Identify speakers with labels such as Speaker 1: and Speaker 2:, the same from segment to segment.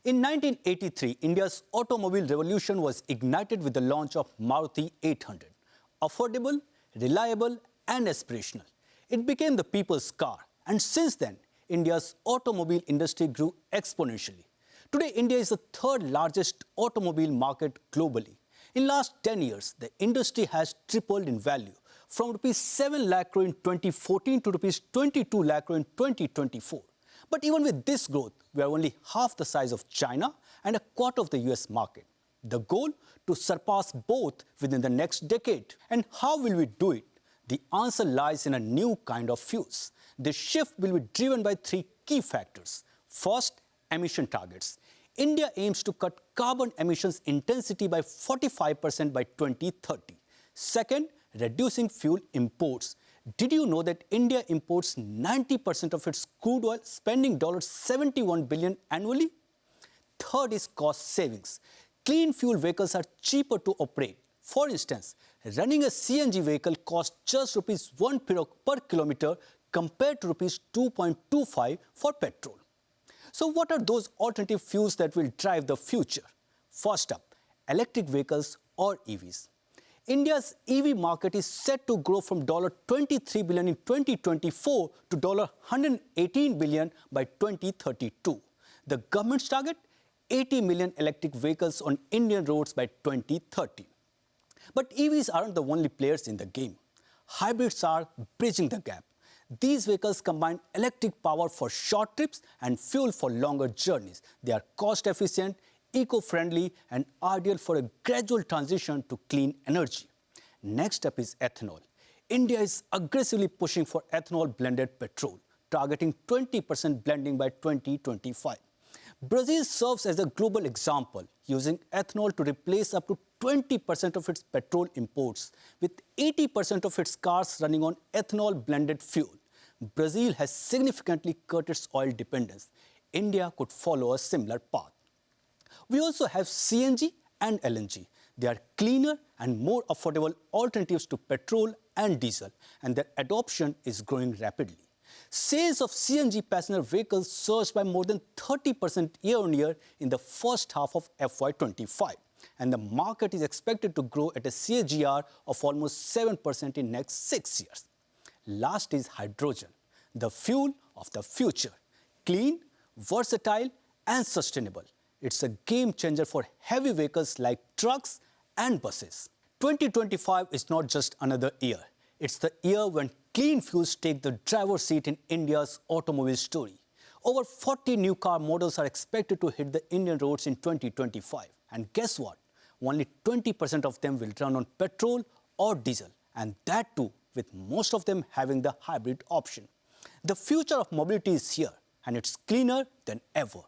Speaker 1: In 1983, India's automobile revolution was ignited with the launch of Maruti 800. Affordable, reliable, and aspirational, it became the people's car. And since then, India's automobile industry grew exponentially. Today, India is the third largest automobile market globally. In last 10 years, the industry has tripled in value, from Rs 7 lakh crore in 2014 to Rs 22 lakh crore in 2024. But even with this growth, we are only half the size of China and a quarter of the US market. The goal? To surpass both within the next decade. And how will we do it? The answer lies in a new kind of fuels. This shift will be driven by three key factors. First, emission targets. India aims to cut carbon emissions intensity by 45% by 2030. Second, reducing fuel imports. Did you know that India imports 90% of its crude oil, spending $71 billion annually? Third is cost savings. Clean fuel vehicles are cheaper to operate. For instance, running a CNG vehicle costs just Rs 1 per kilometer compared to Rs 2.25 for petrol. So what are those alternative fuels that will drive the future? First up, electric vehicles or EVs. India's EV market is set to grow from $23 billion in 2024 to $118 billion by 2032. The government's target? 80 million electric vehicles on Indian roads by 2030. But EVs aren't the only players in the game. Hybrids are bridging the gap. These vehicles combine electric power for short trips and fuel for longer journeys. They are cost-efficient, eco-friendly, and ideal for a gradual transition to clean energy. Next up is ethanol. India is aggressively pushing for ethanol-blended petrol, targeting 20% blending by 2025. Brazil serves as a global example, using ethanol to replace up to 20% of its petrol imports, with 80% of its cars running on ethanol-blended fuel. Brazil has significantly cut its oil dependence. India could follow a similar path. We also have CNG and LNG. They are cleaner and more affordable alternatives to petrol and diesel, and their adoption is growing rapidly. Sales of CNG passenger vehicles surged by more than 30% year-on-year in the first half of FY25, and the market is expected to grow at a CAGR of almost 7% in next 6 years. Last is hydrogen, the fuel of the future. Clean, versatile, and sustainable. It's a game changer for heavy vehicles like trucks and buses. 2025 is not just another year. It's the year when clean fuels take the driver's seat in India's automobile story. Over 40 new car models are expected to hit the Indian roads in 2025. And guess what? Only 20% of them will run on petrol or diesel, and that too with most of them having the hybrid option. The future of mobility is here, and it's cleaner than ever.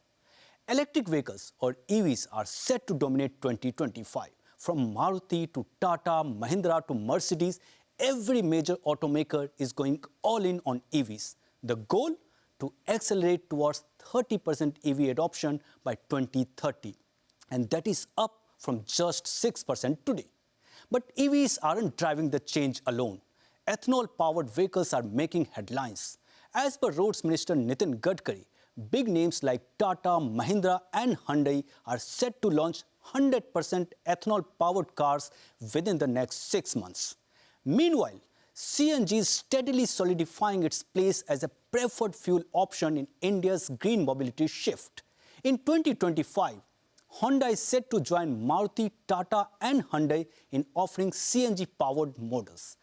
Speaker 1: Electric vehicles or EVs are set to dominate 2025. From Maruti to Tata, Mahindra to Mercedes, every major automaker is going all in on EVs. The goal? To accelerate towards 30% EV adoption by 2030. And that is up from just 6% today. But EVs aren't driving the change alone. Ethanol-powered vehicles are making headlines. As per Roads Minister Nitin Gadkari, big names like Tata, Mahindra and Hyundai are set to launch 100% ethanol-powered cars within the next 6 months. Meanwhile, CNG is steadily solidifying its place as a preferred fuel option in India's green mobility shift. In 2025, Honda is set to join Maruti, Tata and Hyundai in offering CNG-powered models.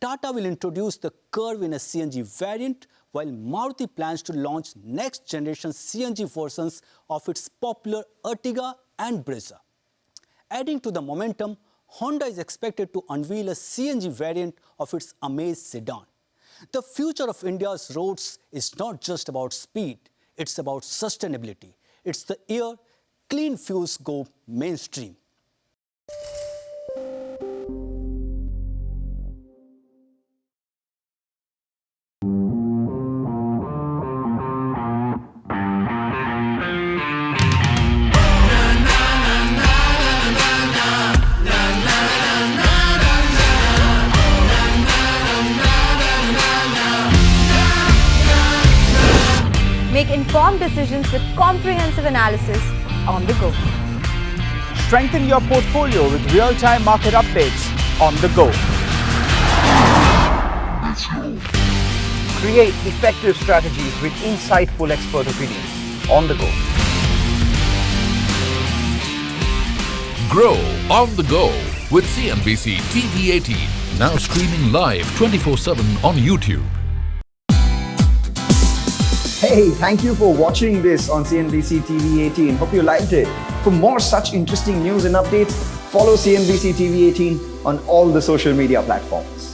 Speaker 1: Tata will introduce the Curve in a CNG variant, while Maruti plans to launch next-generation CNG versions of its popular Ertiga and Brezza. Adding to the momentum, Honda is expected to unveil a CNG variant of its Amaze sedan. The future of India's roads is not just about speed, it's about sustainability. It's the year clean fuels go mainstream.
Speaker 2: Make informed decisions with comprehensive analysis. on the go.
Speaker 3: Strengthen your portfolio with real-time market updates on the go.
Speaker 4: Create effective strategies with insightful expert opinions on the go.
Speaker 5: Grow on the go with CNBC-TV18, now streaming live 24/7 on YouTube.
Speaker 6: Hey, thank you for watching this on CNBC TV18. Hope you liked it. For more such interesting news and updates, follow CNBC TV18 on all the social media platforms.